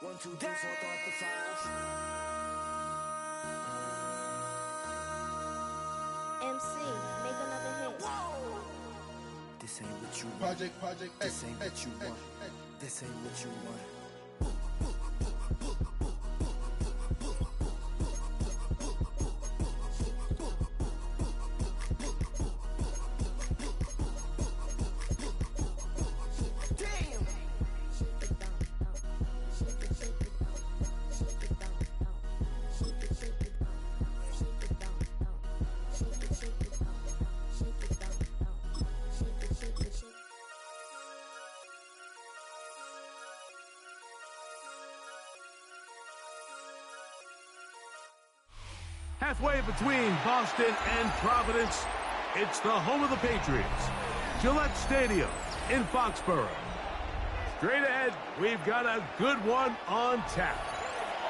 1, 2, 3, 4, 5. MC, make another hit. Whoa! This ain't what you want. Project, This ain't what you want. This ain't what you want. Halfway between Boston and Providence, it's the home of the Patriots, Gillette Stadium in Foxborough. Straight ahead, we've got a good one on tap.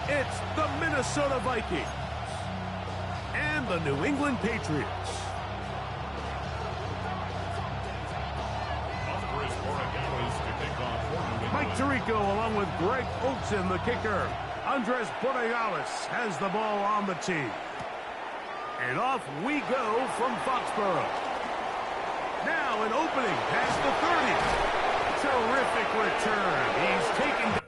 It's the Minnesota Vikings and the New England Patriots. Mike Tirico along with Greg Olsen, the kicker. Andres Borregales has the ball on the tee. And off we go from Foxborough. Now an opening past the 30. Terrific return. He's taken...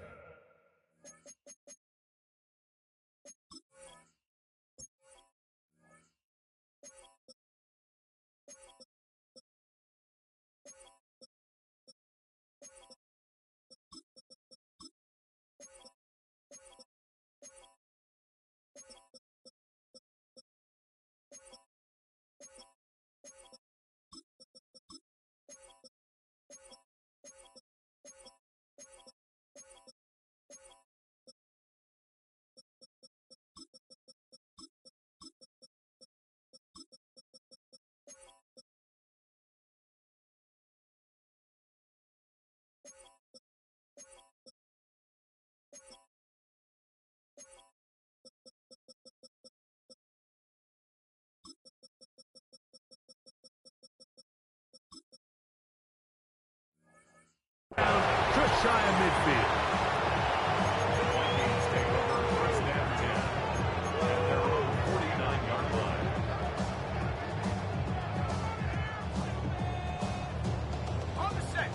Just shy of midfield. The Vikings take over first and 10 at their own 49-yard line. On the set.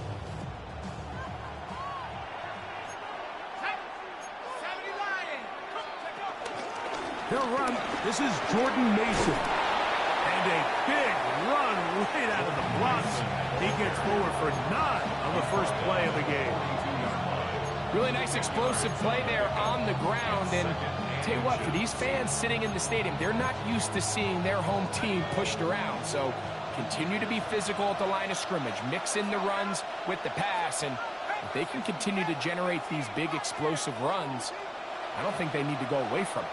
70 Lion. He'll run. This is Jordan Mason. And a big run right out of the blocks. He gets forward for 9 on the first play of the game. Really nice explosive play there on the ground. And tell you what, for these fans sitting in the stadium, they're not used to seeing their home team pushed around. So continue to be physical at the line of scrimmage. Mix in the runs with the pass. And if they can continue to generate these big explosive runs, I don't think they need to go away from it.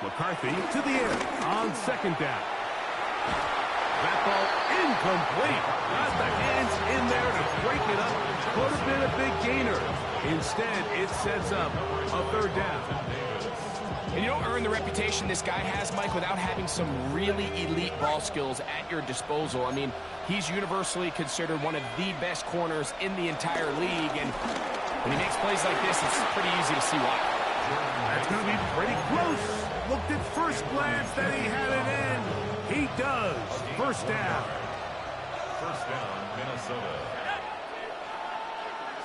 McCarthy to the air on second down. That ball incomplete. Got the hands in there to break it up. Could have been a big gainer. Instead, it sets up a third down. And you don't earn the reputation this guy has, Mike, without having some really elite ball skills at your disposal. I mean, he's universally considered one of the best corners in the entire league. And when he makes plays like this, it's pretty easy to see why. That's going to be pretty close. Looked at first glance that he had it in. He does. First down. First down, Minnesota.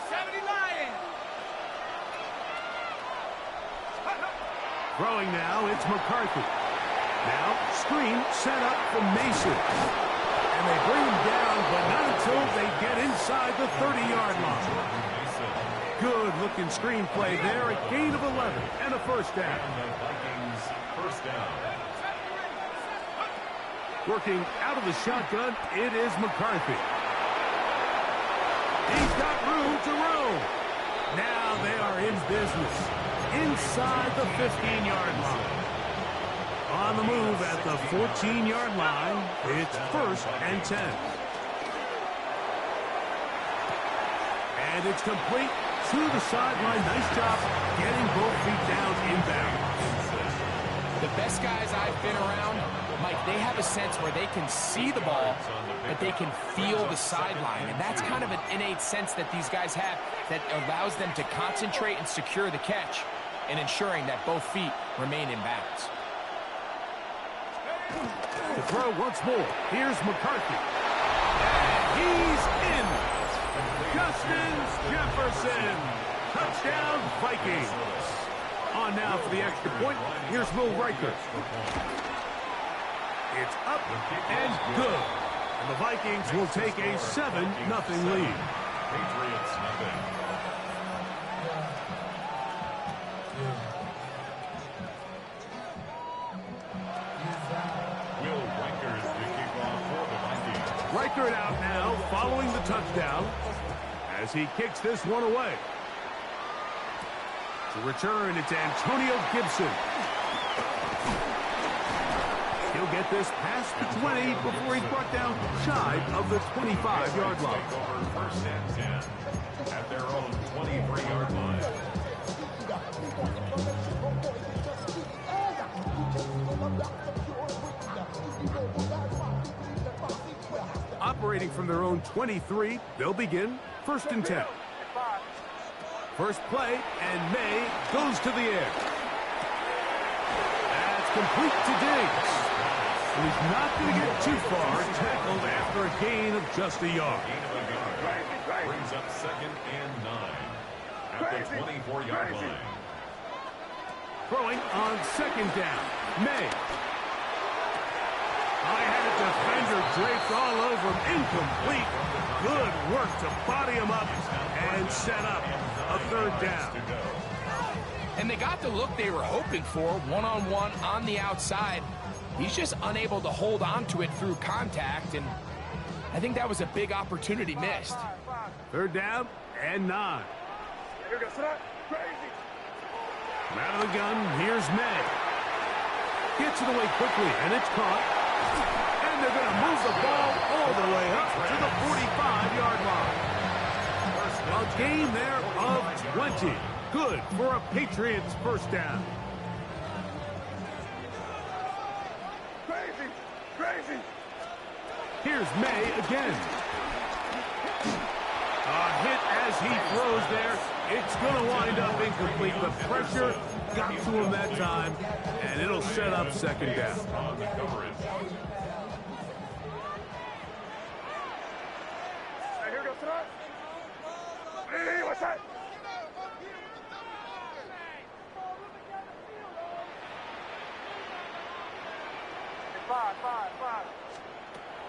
70 Lion. Throwing now, it's McCarthy. Now, screen set up for Mason. And they bring him down, but not until they get inside the 30-yard line. Good-looking screenplay there, a gain of 11 and a first down. And the Vikings first down. Working out of the shotgun, it is McCarthy. He's got room to roam. Now they are in business. Inside the 15-yard line. On the move at the 14-yard line, it's first and 10. And it's complete to the sideline. Nice job getting both feet down inbound. The best guys I've been around, Mike, they have a sense where they can see the ball, but they can feel the sideline. And that's kind of an innate sense that these guys have that allows them to concentrate and secure the catch and ensuring that both feet remain in bounds. The throw once more. Here's McCarthy. And he's in. Justin Jefferson. Touchdown, Vikings. On now for the extra point. Here's Will Riker. It's up and good. And the Vikings will take a 7-0 lead. Patriots nothing. Will Riker is the kickoff for the Vikings. Riker out now following the touchdown as he kicks this one away. To return, it's Antonio Gibson. He'll get this past the 20 before he's brought down shy of the 25-yard line. Take over first and 10 at their own 23-yard line. Operating from their own 23, they'll begin first and 10. First play, and May goes to the air. That's complete to Diggs. And he's not going to get too far, tackled after a gain of just a yard. Gain of a yard. Brings up 2nd and 9 at the 24-yard line. Throwing on 2nd down, May. I had a defender draped all over him, incomplete. Good work to body him up and set up a 3rd down. And they got the look they were hoping for, one-on-one on the outside. He's just unable to hold on to it through contact, and I think that was a big opportunity missed. 3rd down and 9. Out of the gun, here's May. Gets it away quickly, and it's caught. And they're going to move the ball all the way up to the 45-yard line. A gain there of 20. Good for a Patriots first down. Crazy. Here's May again. A hit as he throws there. It's going to wind up incomplete. The pressure got to him that time, and it'll set up 2nd down. On the coverage.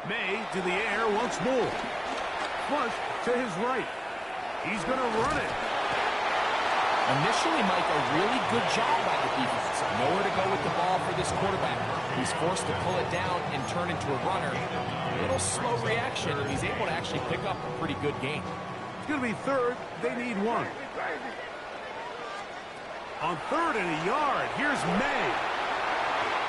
May to the air once more. Flush to his right. He's going to run it. Initially, Mike, a really good job by the defense. Nowhere to go with the ball for this quarterback. He's forced to pull it down and turn into a runner. A little slow reaction, and he's able to actually pick up a pretty good gain. It's going to be 3rd. They need 1. On 3rd and a yard, here's May.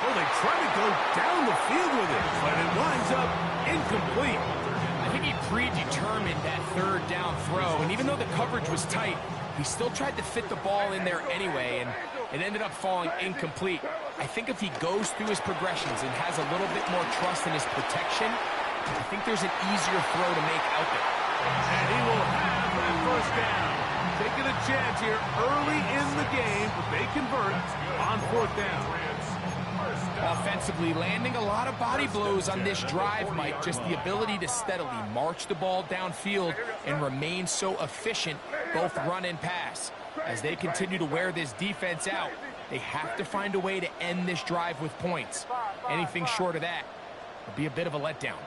Oh, they try to go down the field with it, but it winds up incomplete. I think he predetermined that 3rd down throw, and even though the coverage was tight, he still tried to fit the ball in there anyway, and it ended up falling incomplete. I think if he goes through his progressions and has a little bit more trust in his protection, I think there's an easier throw to make out there. And he will have that first down. Taking a chance here early in the game, but they convert on 4th down. Offensively, landing a lot of body blows on this drive, Mike. Just the ability to steadily march the ball downfield and remain so efficient, both run and pass. As they continue to wear this defense out, they have to find a way to end this drive with points. Anything short of that would be a bit of a letdown.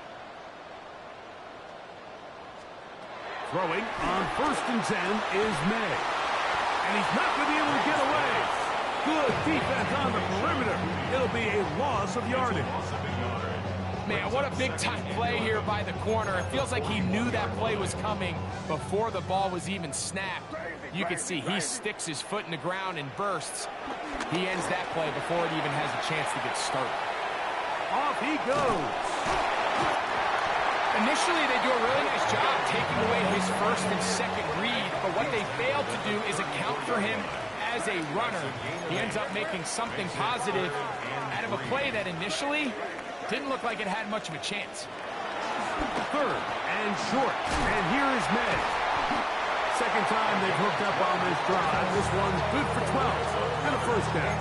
Throwing on 1st and 10 is May. And he's not going to be able to get away. Good defense on the perimeter. It'll be a loss of yardage. Man, what a big-time play here by the corner. It feels like he knew that play was coming before the ball was even snapped. You can see he sticks his foot in the ground and bursts. He ends that play before it even has a chance to get started. Off he goes. Initially, they do a really nice job taking away his 1st and 2nd read, but what they failed to do is account for him as as a runner, he ends up making something positive out of a play that initially didn't look like it had much of a chance. Third and short. And here is May. Second time they've hooked up on this drive. This one's good for 12 and a first down.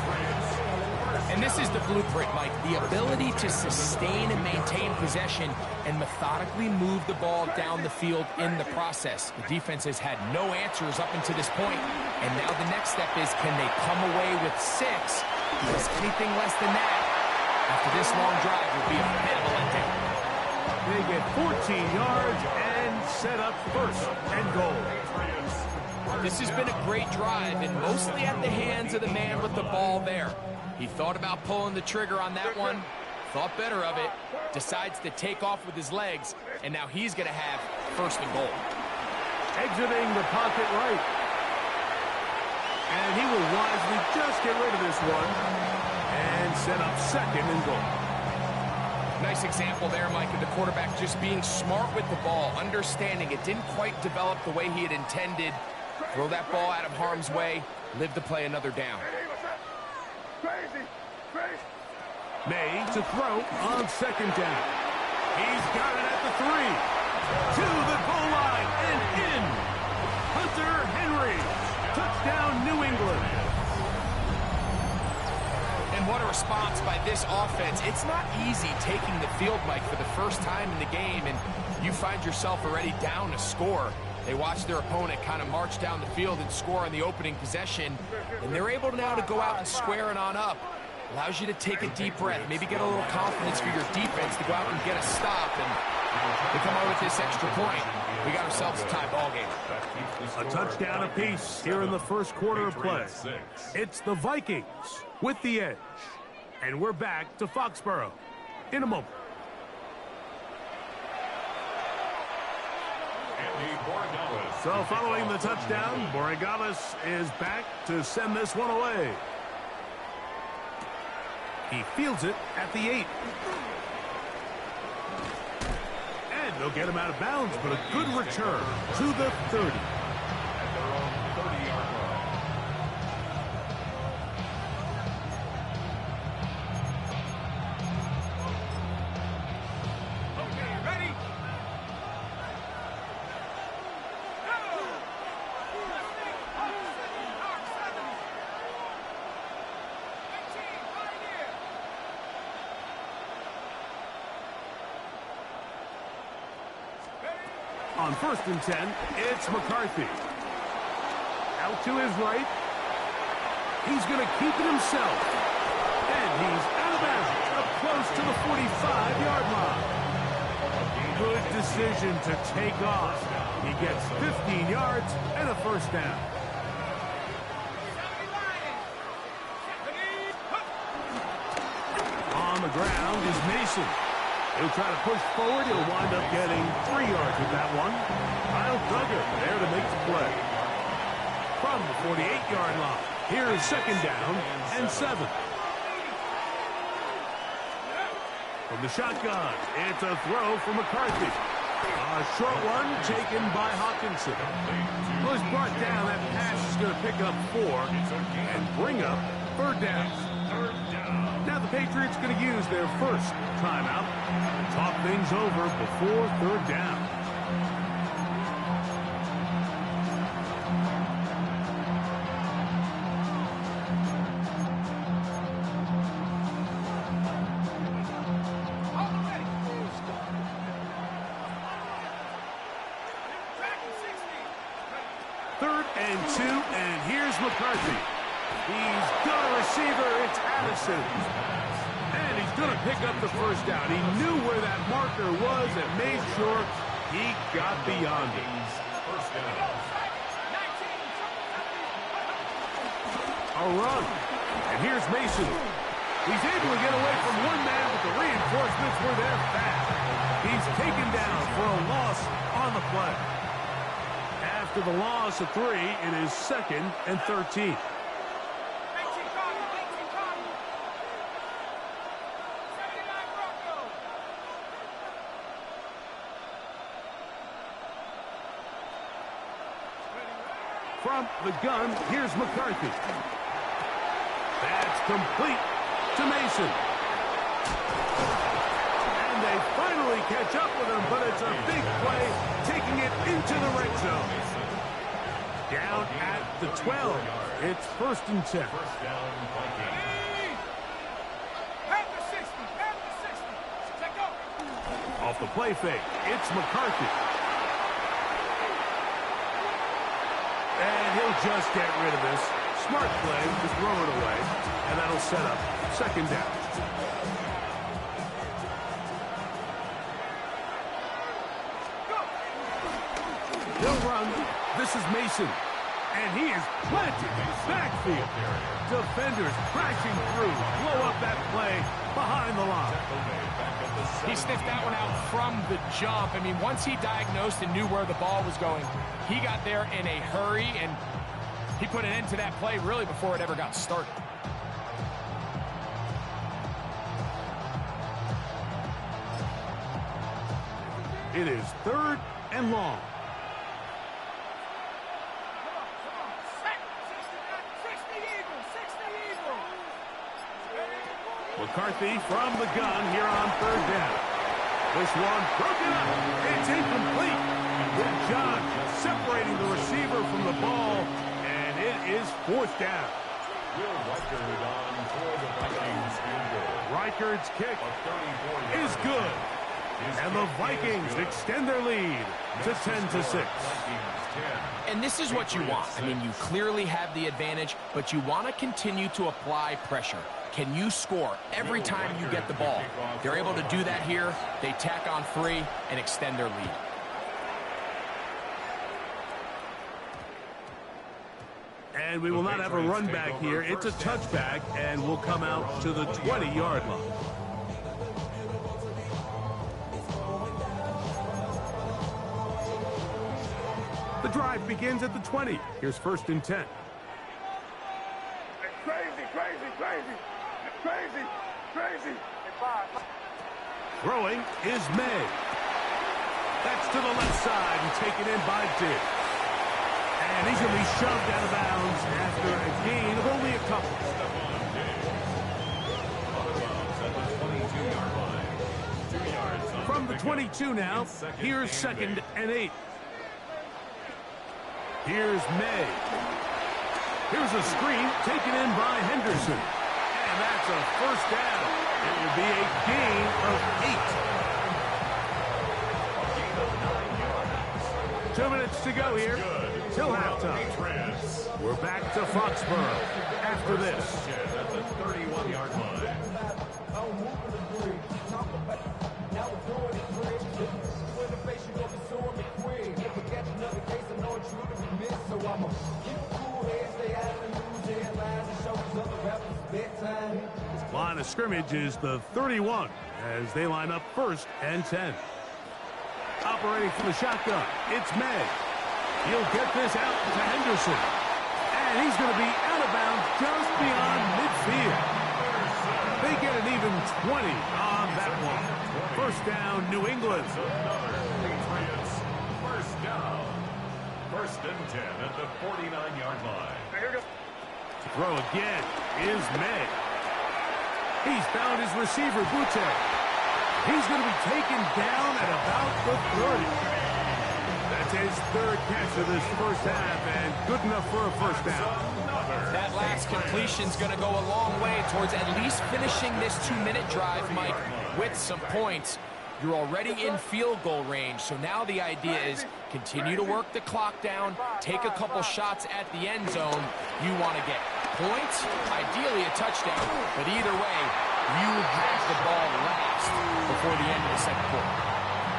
And this is the blueprint, Mike. The ability to sustain and maintain possession and methodically move the ball down the field in the process. The defense has had no answers up until this point. And now the next step is, can they come away with 6? Because anything less than that after this long drive would be a bit of a letdown. They get 14 yards and set up first and goal. This has been a great drive, and mostly at the hands of the man with the ball there. He thought about pulling the trigger on that one, thought better of it, decides to take off with his legs, and now he's going to have first and goal. Exiting the pocket right. And he will wisely just get rid of this one and set up second and goal. Nice example there, Mike, of the quarterback just being smart with the ball, understanding it didn't quite develop the way he had intended. Throw that ball out of harm's way, live to play another down. May to throw on second down. He's got it at the 3. To the goal line and in. Hunter Henry. Touchdown, New England. And what a response by this offense. It's not easy taking the field, Mike, for the first time in the game, and you find yourself already down a score. They watch their opponent kind of march down the field and score on the opening possession, and they're able now to go out and square it on up. Allows you to take a deep breath, maybe get a little confidence for your defense to go out and get a stop, and they come out with this extra point. We got ourselves a tie ball game. A touchdown apiece here in the first quarter of play. It's the Vikings with the edge. And we're back to Foxborough in a moment. So following the touchdown, Borregales is back to send this one away. He fields it at the 8. And they'll get him out of bounds, but a good return to the 30. On first and 10, it's McCarthy. Out to his right. He's going to keep it himself. And he's out of bounds, up close to the 45-yard line. Good decision to take off. He gets 15 yards and a first down. On the ground is Mason. He'll try to push forward. He'll wind up getting 3 yards with that one. Kyle Duggar there to make the play. From the 48-yard line, here is second down and 7. From the shotgun, it's a throw for McCarthy. A short one taken by Hawkinson. Was brought down. That pass is going to pick up 4 and bring up third down. Now the Patriots going to use their first timeout to talk things over before third down. Third and 2, and here's McCarthy. He's got a receiver. It's Addison. And he's going to pick up the first down. He knew where that marker was and made sure he got beyond it. A run. And here's Mason. He's able to get away from one man, but the reinforcements were there fast. He's taken down for a loss on the play. After the loss of 3, it is second and 13. From From the gun, here's McCarthy. That's complete to Mason. And they finally catch up with him, but it's a big play, taking it into the red zone. Down at the 12. It's 1st and 10. First down, Vikings. At the 60. At the 60. Let go. Off the play fake, it's McCarthy. And he'll just get rid of this. Smart play, just throw it away. And that'll set up 2nd down. He'll run. This is Mason. And he is planted backfield. Defenders crashing through. Blow up that play behind the line. He sniffed that one out from the jump. I mean, once he diagnosed and knew where the ball was going, he got there in a hurry, and he put an end to that play really before it ever got started. It is 3rd and long. McCarthy from the gun here on 3rd down. This one broken up. It's incomplete. Good job separating the receiver from the ball, and it is 4th down. Will Reichard on for the Vikings field goal. Reichard's kick is good. And the Vikings extend their lead to 10-6. And this is what you want. I mean, you clearly have the advantage, but you want to continue to apply pressure. Can you score every time you get the ball? They're able to do that here. They tack on 3 and extend their lead. And we will not have a run back here. It's a touchback, and we'll come out to the 20-yard line. The drive begins at the 20. Here's 1st and 10. Crazy. Throwing is May. That's to the left side and taken in by Dick. And he's going to be shoved out of bounds after a gain of only a couple. From the 22 now, here's 2nd and 8. Here's May. Here's a screen taken in by Henderson. And that's a 1st down. It will be a gain of 8. 2 minutes to go here till halftime. We're back to Foxborough after this. At the 31-yard line. Line of scrimmage is the 31 as they line up 1st and 10. Operating from the shotgun, it's May. He'll get this out to Henderson. And he's going to be out of bounds just beyond midfield. They get an even 20 on that one. 1st down, New England. Patriots. 1st down. 1st and 10 at the 49-yard line. To throw again is May. He's found his receiver, Butte. He's going to be taken down at about the 30. That's his 3rd catch of this 1st half, and good enough for a 1st down. That last completion's going to go a long way towards at least finishing this 2-minute drive, Mike, with some points. You're already in field goal range, so now the idea is continue to work the clock down, take a couple shots at the end zone. You want to get points, ideally a touchdown, but either way, you have the ball last before the end of the 2nd quarter.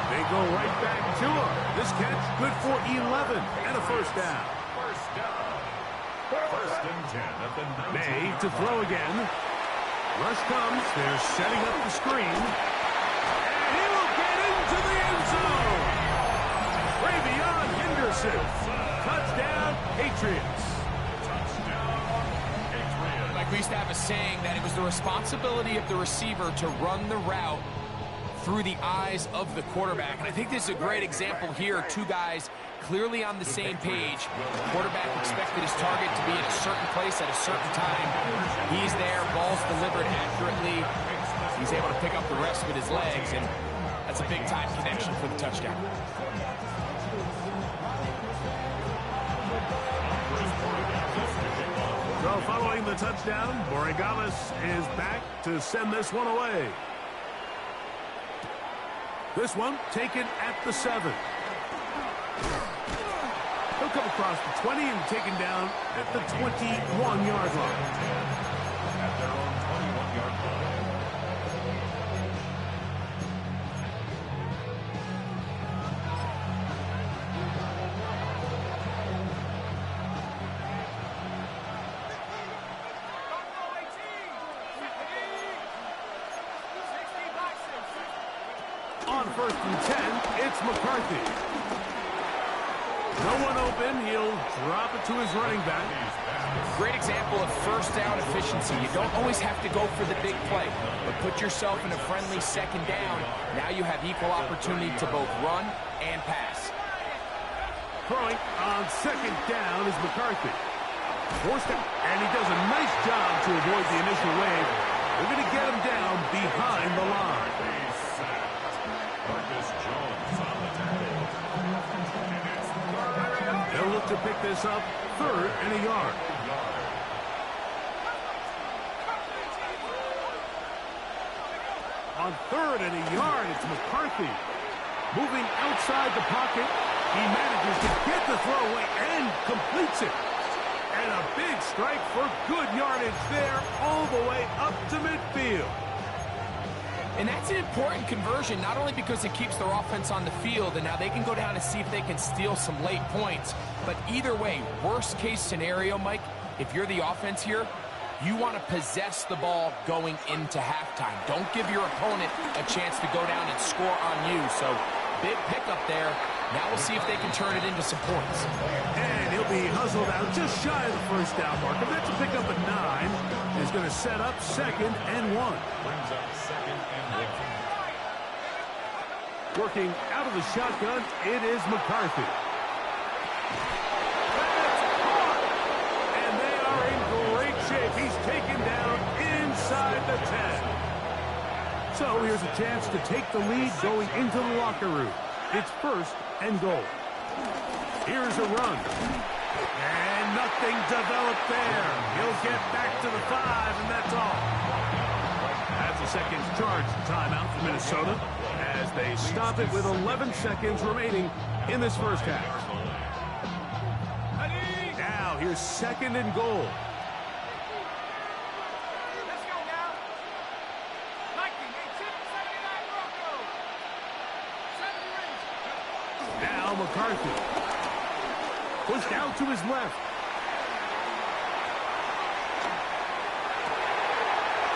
They go right back to him. This catch good for 11 and a 1st down. 1st down. 1st and 10 at the 19. May to throw again. Rush comes. They're setting up the screen. And he will get into the end zone. Ravion Henderson. Touchdown, Patriots. Like we used to have a saying that it was the responsibility of the receiver to run the route through the eyes of the quarterback. And I think this is a great example here. 2 guys clearly on the same page. The quarterback expected his target to be at a certain place at a certain time. He's there, ball's delivered accurately. He's able to pick up the rest with his legs, and that's a big-time connection for the touchdown. So following the touchdown, Borregales is back to send this one away. This one taken at the 7. He'll come across the 20 and taken down at the 21-yard line. At their own 21-yard line. On 1st and 10, it's McCarthy. No one open. He'll drop it to his running back. Great example of first down efficiency. You don't always have to go for the big play, but put yourself in a friendly second down. Now you have equal opportunity to both run and pass. Throwing on 2nd down is McCarthy. Forced out, and he does a nice job to avoid the initial wave. They're going to get him down behind the line. Marcus Jones on the tackle. They'll look to pick this up 3rd and a yard. On 3rd and a yard, it's McCarthy. Moving outside the pocket, he manages to get the throw away and completes it. And a big strike for good yardage there all the way up to midfield. And that's an important conversion, not only because it keeps their offense on the field, and now they can go down and see if they can steal some late points. But either way, worst case scenario, Mike, if you're the offense here, you want to possess the ball going into halftime. Don't give your opponent a chance to go down and score on you. So big pickup there. Now we'll see if they can turn it into some points. And he'll be hustled out just shy of the first down marker. That's a pickup at 9. Is going to set up 2nd and 1. Brings up 2nd and 1. Working out of the shotgun, it is McCarthy. And they are in great shape. He's taken down inside the 10. So here's a chance to take the lead going into the locker room. It's 1st and goal. Here's a run. And nothing developed there. He'll get back to the 5, and that's all. That's a seconds charge timeout for Minnesota as they stop it with 11 seconds remaining in this first half. Now, here's 2nd and goal. Let's go now. 1979 Broncos. 70 rings. Now McCarthy. Pushed out to his left.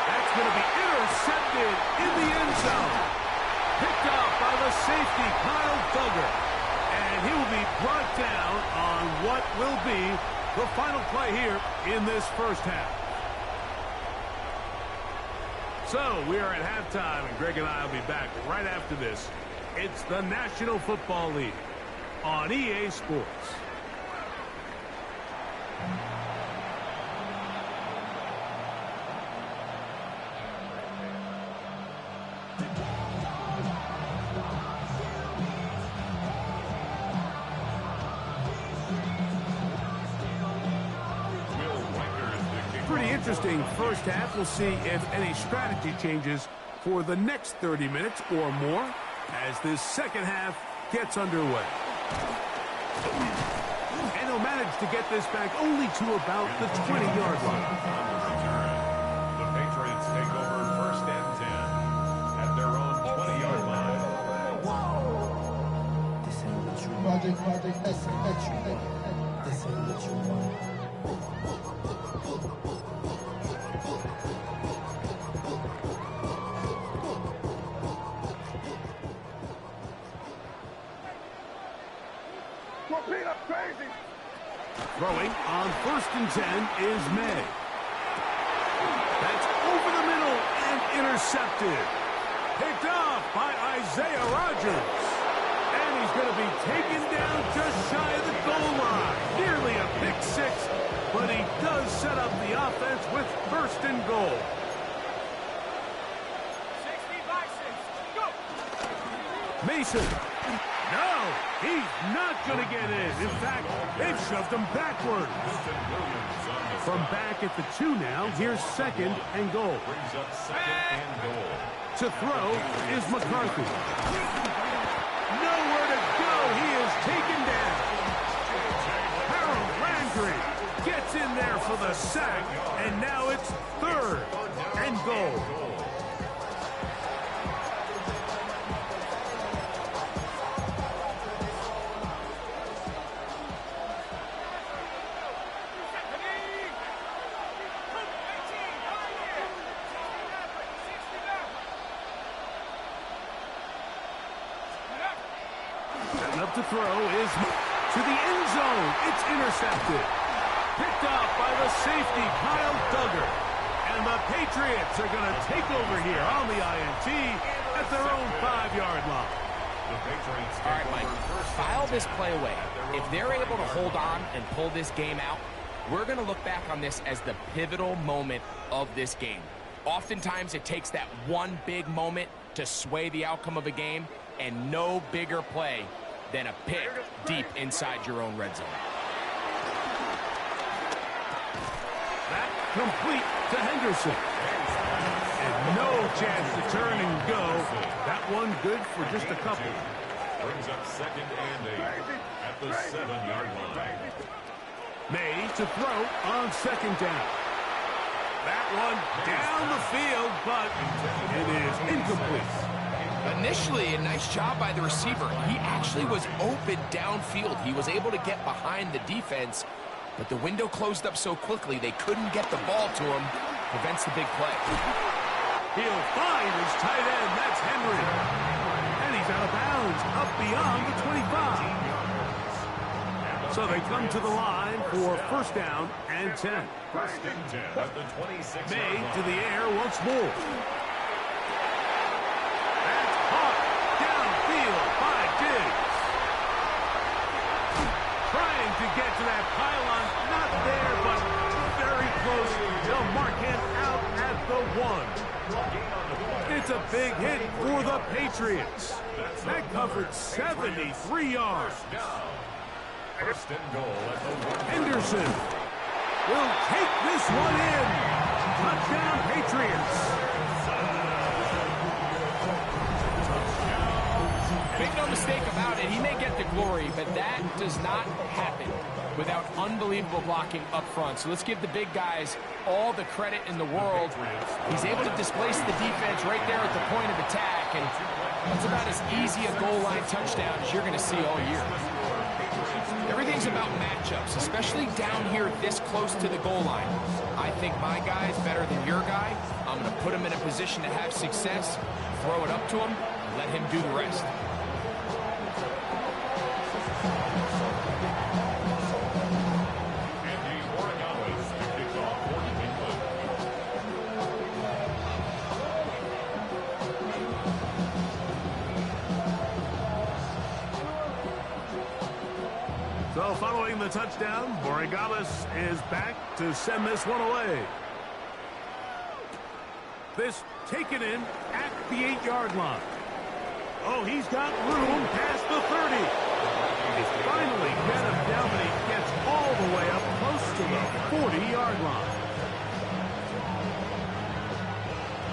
That's going to be intercepted in the end zone. Picked up by the safety, Kyle Duggar. And he will be brought down on what will be the final play here in this first half. So we are at halftime, and Greg and I will be back right after this. It's the National Football League on EA Sports. Pretty interesting first half. We'll see if any strategy changes for the next 30 minutes or more as this second half gets underway. And he'll manage to get this back only to about the 20-yard line. The Patriots take over 1st and 10 at their own 20-yard line. This ain't what you want. This ain't what you want. Throwing on 1st and 10 is May. That's over the middle and intercepted. Picked off by Isaiah Rodgers. And he's going to be taken down just shy of the goal line. Nearly a pick six, but he does set up the offense with first and goal. 60-6. Go. Mason. No, he's not going to get in. In fact, they've shoved him backward. From back at the 2 now, here's second and goal. Brings up second and goal. To throw is McCarthy. Nowhere to go. He is taken down. Harold Landry gets in there for the sack, and now it's third and goal. Setting up to throw is to the end zone. It's intercepted. Picked off by the safety, Kyle Duggar. And the Patriots are going to take over here on the INT at their own 5-yard line. The Patriots All right, Mike, file this play away. If they're able to hold on and pull this game out, we're going to look back on this as the pivotal moment of this game. Oftentimes, it takes that one big moment to sway the outcome of a game, and no bigger play than a pick deep inside your own red zone. That complete to Henderson. And no chance to turn and go. That one good for just a couple. brings up second and 8 at the 7-yard line. May to throw on second down. That one down the field, but it is incomplete. Initially, a nice job by the receiver. He actually was open downfield. He was able to get behind the defense, but the window closed up so quickly they couldn't get the ball to him. Prevents the big play. He'll find his tight end. That's Henry. And he's out of bounds, up beyond the 25. So they come to the line for first down and 10. First and 10 at the 26. May to the air once more. That's caught downfield by Diggs. Trying to get to that pylon. Not there, but very close. They'll mark him out at the 1. It's a big hit for the Patriots. That covered 73 yards. First and goal at the 1. Henderson will take this one in. Touchdown, Patriots. Make no mistake about it, he may get the glory, but that does not happen without unbelievable blocking up front. So let's give the big guys all the credit in the world. He's able to displace the defense right there at the point of attack, and that's about as easy a goal line touchdown as you're going to see all year. Everything's about matchups, especially down here this close to the goal line. I think my guy is better than your guy. I'm going to put him in a position to have success, throw it up to him, and let him do the rest. Andy Oregalis to kick off for New England. So following the touchdown, Borregales is back to send this one away. This taken in at the 8-yard line. Oh, he's got room past the 30. He's finally get him down, but he gets all the way up close to the 40-yard line.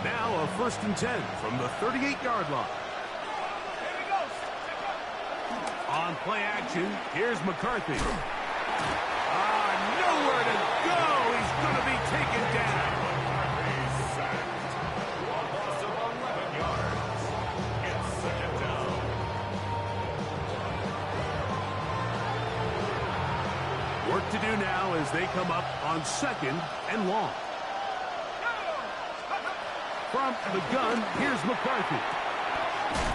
Now a first and 10 from the 38-yard line. On play action, here's McCarthy. Nowhere to go. He's going to be taken down. He's sacked. A loss of 11 yards. It's second down. Work to do now as they come up on second and long. From the gun, here's McCarthy.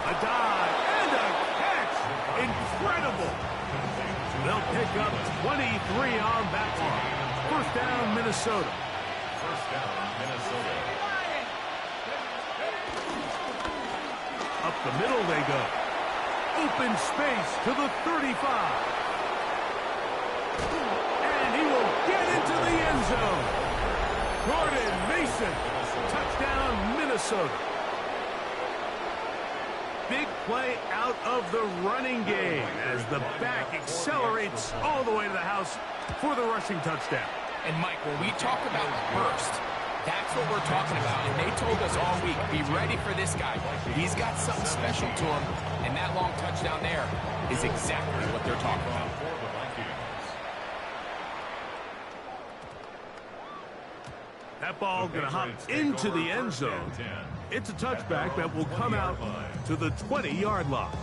A dive and a catch. Incredible. They'll pick up 23 on that one. First down, Minnesota. First down, Minnesota. Up the middle they go. open space to the 35. And he will get into the end zone. Jordan Mason, touchdown Minnesota. Big play out of the running game as the back accelerates all the way to the house for the rushing touchdown. And Mike, when we talk about burst, that's what we're talking about. And they told us all week, be ready for this guy. He's got something special to him, and that long touchdown there is exactly what they're talking about. That ball going to hop into the end zone. It's a touchback that will come out to the 20-yard line.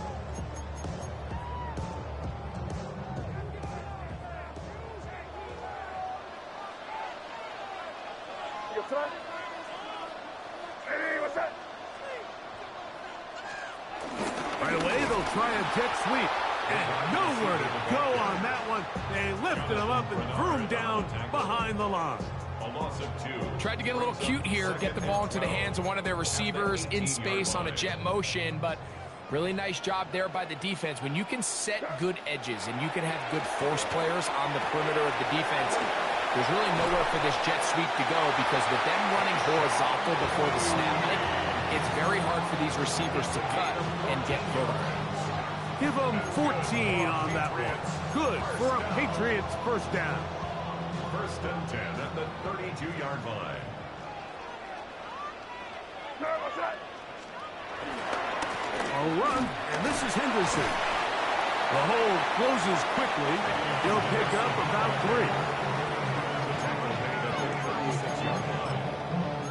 Right away, they'll try a jet sweep. And nowhere to go on that one. They lifted him up and threw him down behind the line. Tried to get a little cute here, get the ball into the hands of one of their receivers in space on a jet motion, but really nice job there by the defense. When you can set good edges and you can have good force players on the perimeter of the defense, there's really nowhere for this jet sweep to go because with them running horizontal before the snap, it's very hard for these receivers to cut and get vertical. Give them 14 on that one. Good for a Patriots first down. First and 10 at the 32-yard line. A run, and this is Henderson. The hole closes quickly. He'll pick up about 3. The tackle made at the 36-yard line.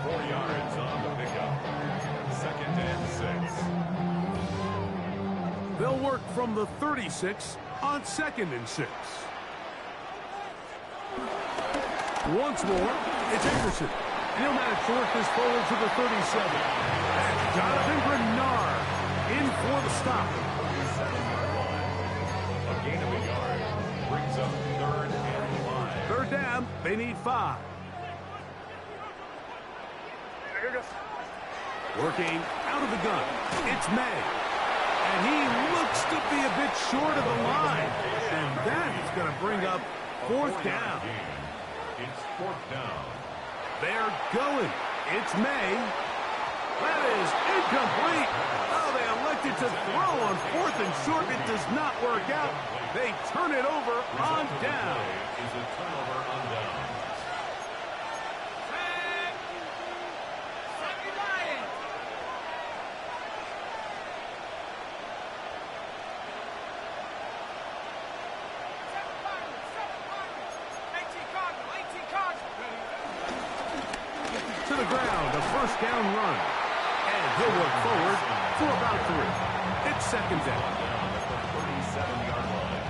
4 yards on the pickup. Second and 6. They'll work from the 36 on 2nd and 6. Once more, it's Henderson. He'll manage to work this forward to the 37. And Jonathan Bernard in for the stop. 37-yard line. A gain of a yard brings up 3rd and 5. 3rd down, they need 5. Working out of the gun, it's May. And he looks to be a bit short of the line. And that's going to bring up 4th down. It's 4th down. They're going. It's May. That is incomplete. Oh, they elected to throw on 4th and short. It does not work out. They turn it over on down. Is a turnover on down. To the ground, a first down run. And he'll work forward for about 3. It's 2nd down. Down at the 37-yard line.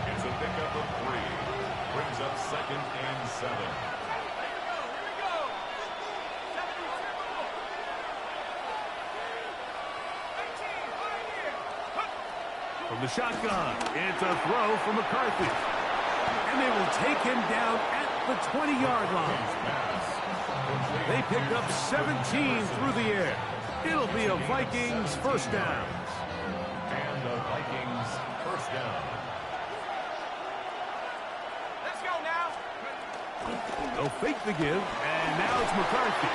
It's a pickup of 3. Brings up 2nd and 7. From the shotgun, it's a throw from McCarthy. And they will take him down at the 20-yard line. They pick up 17 through the air. It'll be a Vikings first down. And the Vikings first down. Let's go now. They'll fake the give, and now it's McCarthy.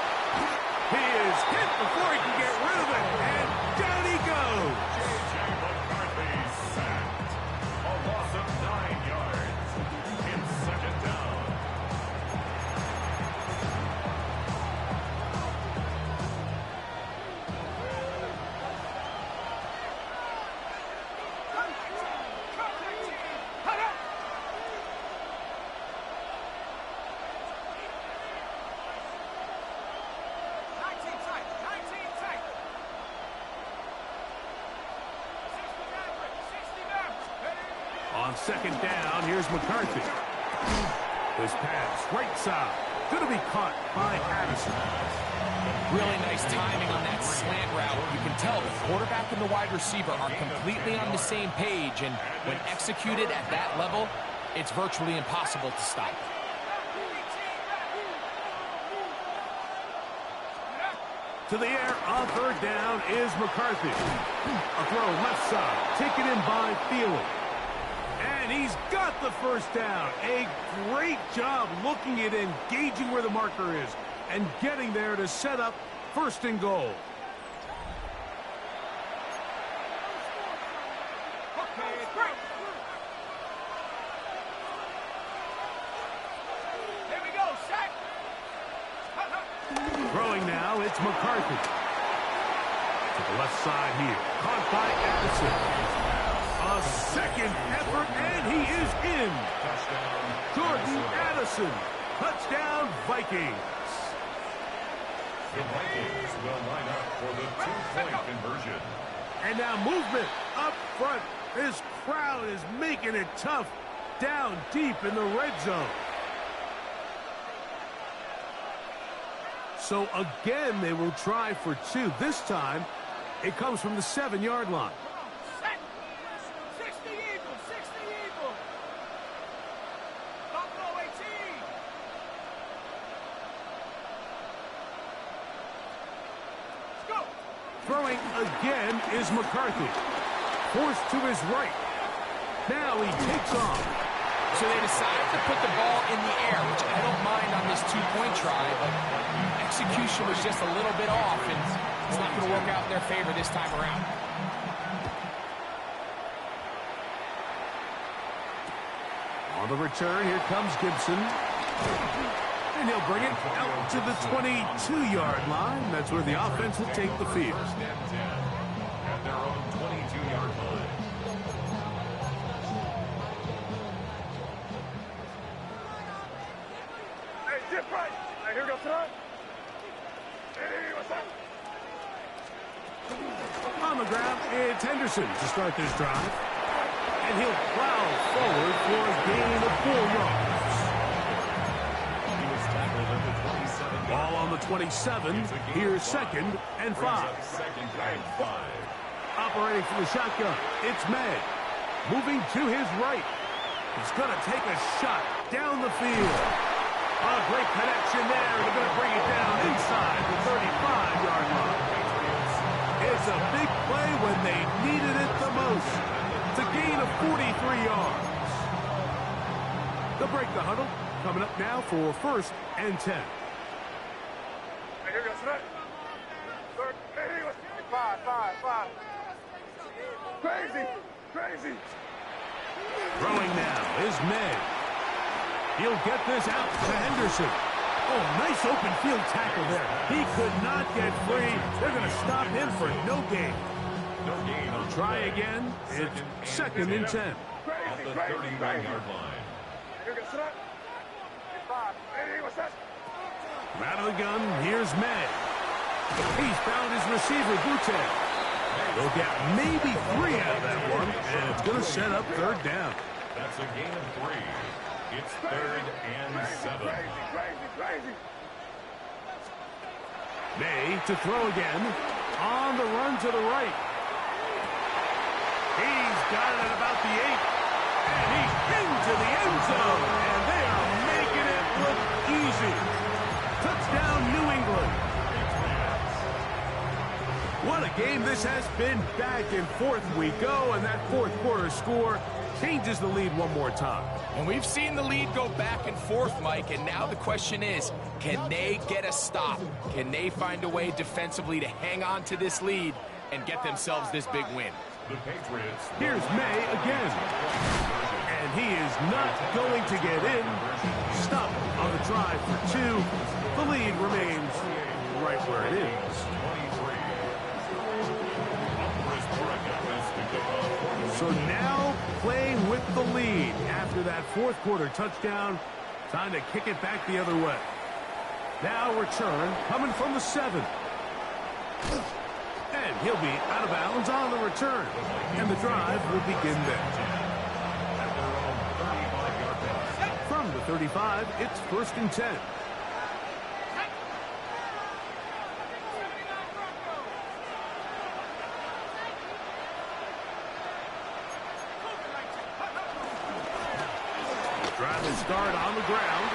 He is hit before he can get rid of it, and down he goes. J.J. McCarthy sacked. A loss of 9 yards. It's 2nd down. On 2nd down, here's McCarthy. This pass, right side, going to be caught by Addison. Really nice timing on that slant route. You can tell the quarterback and the wide receiver are completely on the same page, and when executed at that level, it's virtually impossible to stop. To the air on third down is McCarthy. A throw left side, taken in by Thielen. And he's got the first down. A great job looking at engaging where the marker is and getting there to set up first and goal. Here we go, sack. Throwing now, it's McCarthy. To the left side here. Caught by Addison. A second effort, and he is in. Jordan Addison. Touchdown, Vikings. The Vikings will line up for the two-point conversion. And now movement up front. This crowd is making it tough down deep in the red zone. So again, they will try for two. This time, it comes from the 7-yard line. Set. 60 Eagles, 60 Eagles. Buffalo 18. Let's go. Throwing again is McCarthy. Forced to his right. Now he takes off. So they decide to put the ball in the air, which I don't mind on this two-point try, but execution was just a little bit off, and it's not going to work out in their favor this time around. On the return, here comes Gibson. And he'll bring it out to the 22-yard line. That's where the offense will take the field. First and 10 at their own 22-yard line. Hey, Jim Price. Hey, here we go, son. Hey, what's up? On the ground, it's Henderson to start this drive. And he'll plow forward for a gain of 4 yards. He was tackled at the 27. Ball on the 27. Here's 2nd and 5. Second and 5. Operating from the shotgun, it's May. Moving to his right. He's going to take a shot down the field. A great connection there. They're going to bring it down inside the 35-yard line. It's a big play when they needed it the most. It's a gain of 43 yards. They'll break the huddle. Coming up now for 1st and 10. Hey, here we go, son. Third. Hey, what's up? 5. Crazy. Throwing now is May. He'll get this out to Henderson. Oh, nice open field tackle there. He could not get free. They're going to stop him for no gain. No gain on the Try play. again. It's 2nd and 10. At the 31-yard line. Here we go, son. 5. Hey, what's up? From out of the gun, here's May. He's found his receiver, Butte. They'll get maybe 3 out of that one, and it's going to set up 3rd down. That's a gain of 3. It's 3rd and 7. Crazy. May to throw again. On the run to the right. He's got it at about the 8. And he's into the end zone. And they are making it look easy. Touchdown, New England. What a game this has been. Back and forth we go. And that 4th quarter score changes the lead one more time. And we've seen the lead go back and forth, Mike, and now the question is, can they get a stop? Can they find a way defensively to hang on to this lead and get themselves this big win? The Patriots. Here's May again. And he is not going to get in. Stop on the drive for 2. The lead remains right where it is. 23. So now playing with the lead after that 4th quarter touchdown. Time to kick it back the other way. Now return coming from the 7. And he'll be out of bounds on the return. And the drive will begin there. From the 35, it's 1st and 10. Drive and start on the ground.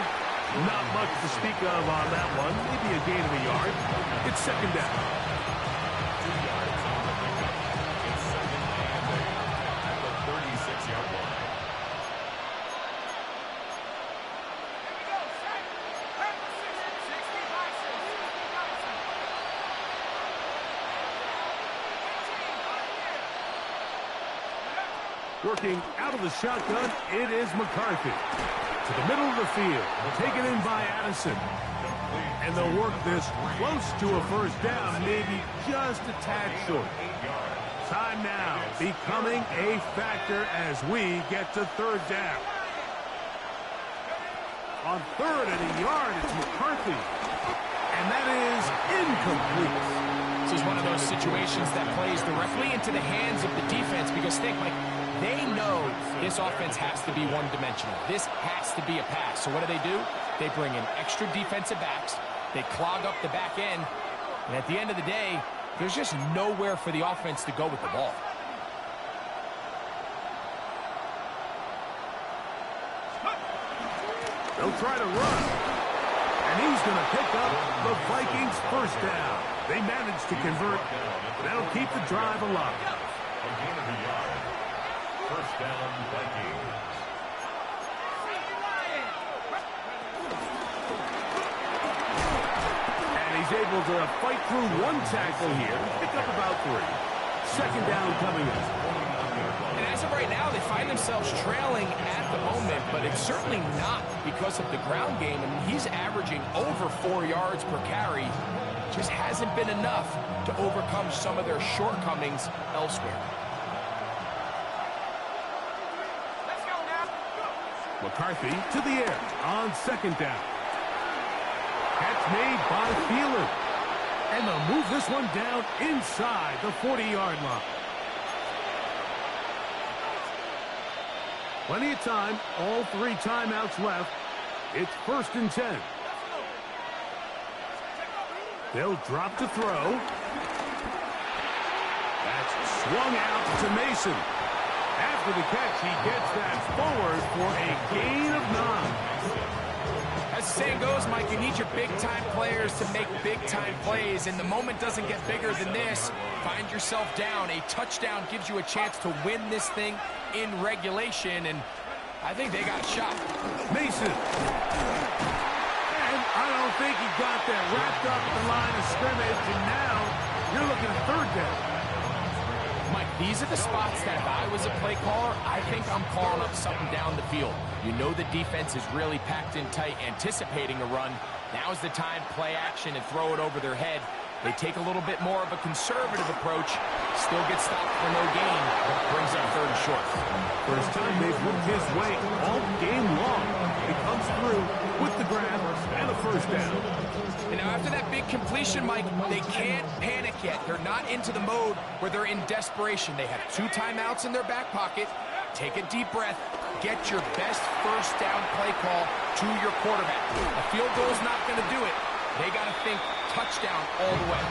Not much to speak of on that one. Maybe a gain of a yard. It's second down. 2 yards on the pickup. It's second and 8 at the 36-yard line. Working out of the shotgun, it is McCarthy. To the middle of the field, taken in by Addison. And they'll work this close to a first down, maybe just a tad short. Time now becoming a factor as we get to third down. On third and a yard, it's McCarthy. And that is incomplete. This is one of those situations that plays directly into the hands of the defense because think, Mike, they know this offense has to be one-dimensional. This has to be a pass. So what do? They bring in extra defensive backs. They clog up the back end. And at the end of the day, there's just nowhere for the offense to go with the ball. They'll try to run. And he's going to pick up the Vikings' first down. They managed to convert. That'll keep the drive alive. A gain of a yard. First down, Vikings. And he's able to fight through one tackle here. Pick up about 3. Second down coming up. And as of right now, they find themselves trailing at the moment, but it's certainly not because of the ground game. I mean, he's averaging over 4 yards per carry. Just hasn't been enough to overcome some of their shortcomings elsewhere. McCarthy to the air on second down. Catch made by Thielen. And they'll move this one down inside the 40-yard line. Plenty of time. All 3 timeouts left. It's first and 10. They'll drop to throw. That's swung out to Mason. After the catch, he gets that forward for a gain of 9. As the saying goes, Mike, you need your big-time players to make big-time plays, and the moment doesn't get bigger than this. Find yourself down. A touchdown gives you a chance to win this thing in regulation, and I think they got a shot. Mason. And I don't think he got that wrapped up at the line of scrimmage, and now you're looking at third down. Mike, these are the spots that if I was a play caller, I think I'm calling up something down the field. You know the defense is really packed in tight, anticipating a run. Now's the time, play action and throw it over their head. They take a little bit more of a conservative approach, still get stopped for no gain, but brings up third and short. First time they've worked his way all game long. He comes through with the grab and a first down. And now after that big completion, Mike, they can't panic yet. They're not into the mode where they're in desperation. They have 2 timeouts in their back pocket. Take a deep breath. Get your best first down play call to your quarterback. A field goal is not going to do it. They got to think touchdown all the way.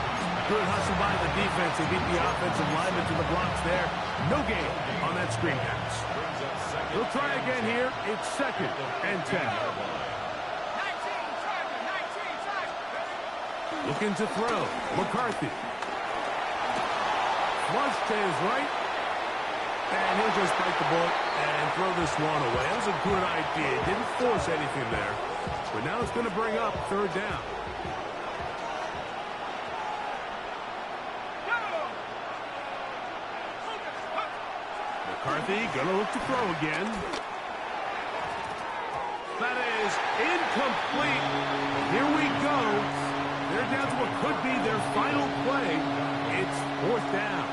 Good hustle by the defense. They beat the offensive lineman to the blocks there. No gain on that screen pass. They'll try again here. It's second and 10. Looking to throw. McCarthy. Flush to his right. And he'll just bite the bullet and throw this one away. That was a good idea. Didn't force anything there. But now it's going to bring up third down. McCarthy going to look to throw again. That is incomplete. Here we go. They're down to what could be their final play. It's fourth down.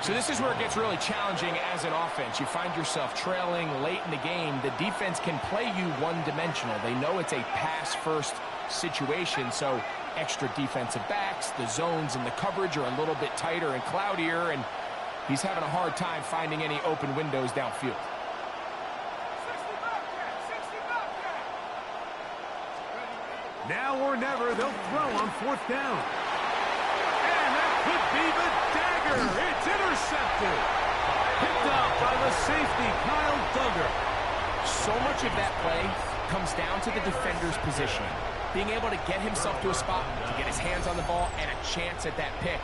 So this is where it gets really challenging as an offense. You find yourself trailing late in the game. The defense can play you one-dimensional. They know it's a pass-first situation, so extra defensive backs, the zones and the coverage are a little bit tighter and cloudier, and he's having a hard time finding any open windows downfield. Now or never, they'll throw on fourth down. And that could be the dagger. It's intercepted. Picked up by the safety, Kyle Duggar. So much of that play comes down to the defender's positioning. Being able to get himself to a spot, to get his hands on the ball, and a chance at that pick.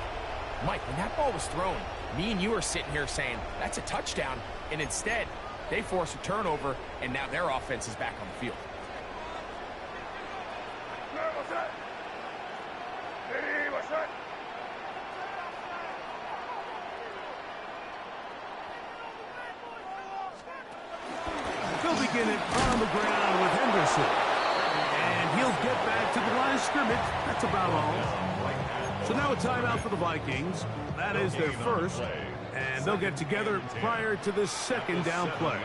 Mike, when that ball was thrown, me and you are sitting here saying, that's a touchdown, and instead, they force a turnover, and now their offense is back on the field. They'll begin it on the ground with Henderson. And he'll get back to the line of scrimmage. That's about all. So now a timeout for the Vikings. That is their first. And they'll get together prior to this second down play.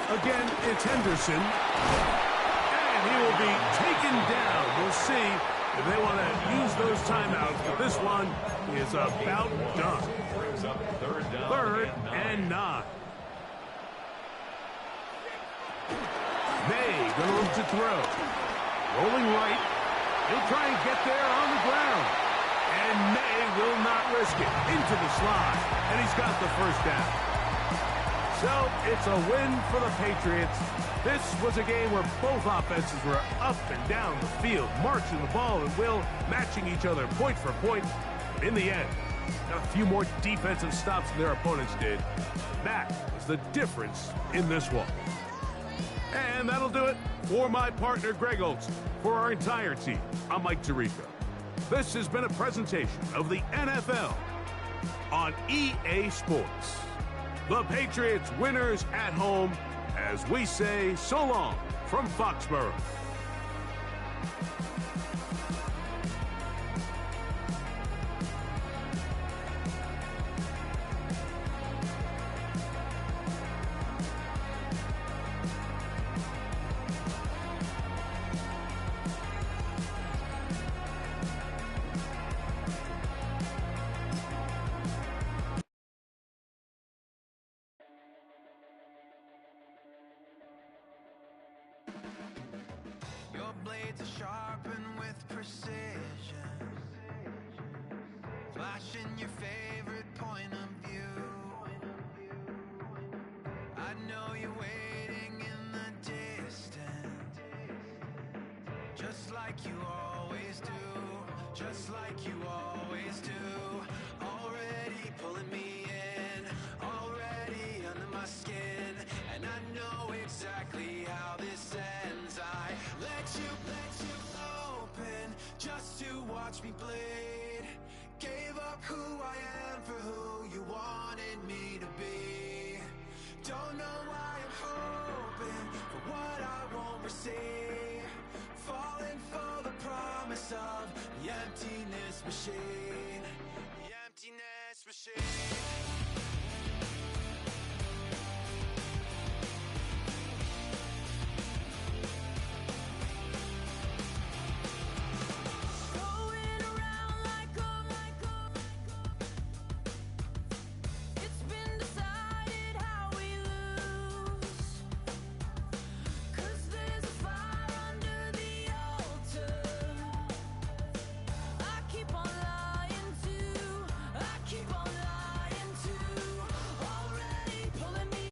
Again, it's Henderson. And he will be taken down. We'll see if they want to use those timeouts. But this one is about done. Third and 9. May going to look to throw. Rolling right. He'll try and get there on the ground. And May will not risk it. Into the slot. And he's got the first down. So it's a win for the Patriots. This was a game where both offenses were up and down the field, marching the ball and will, matching each other point for point. But in the end, got a few more defensive stops than their opponents did. That was the difference in this one. And that'll do it for my partner, Greg Olson. For our entire team, I'm Mike Tirico. This has been a presentation of the NFL on EA Sports. The Patriots winners at home as we say so long from Foxborough. Blades are sharpened with precision, flashing your favorite point of view. I know you're waiting in the distance, just like you always do, just like you always do. Already pulling me in, already under my skin, and I know exactly how this ends.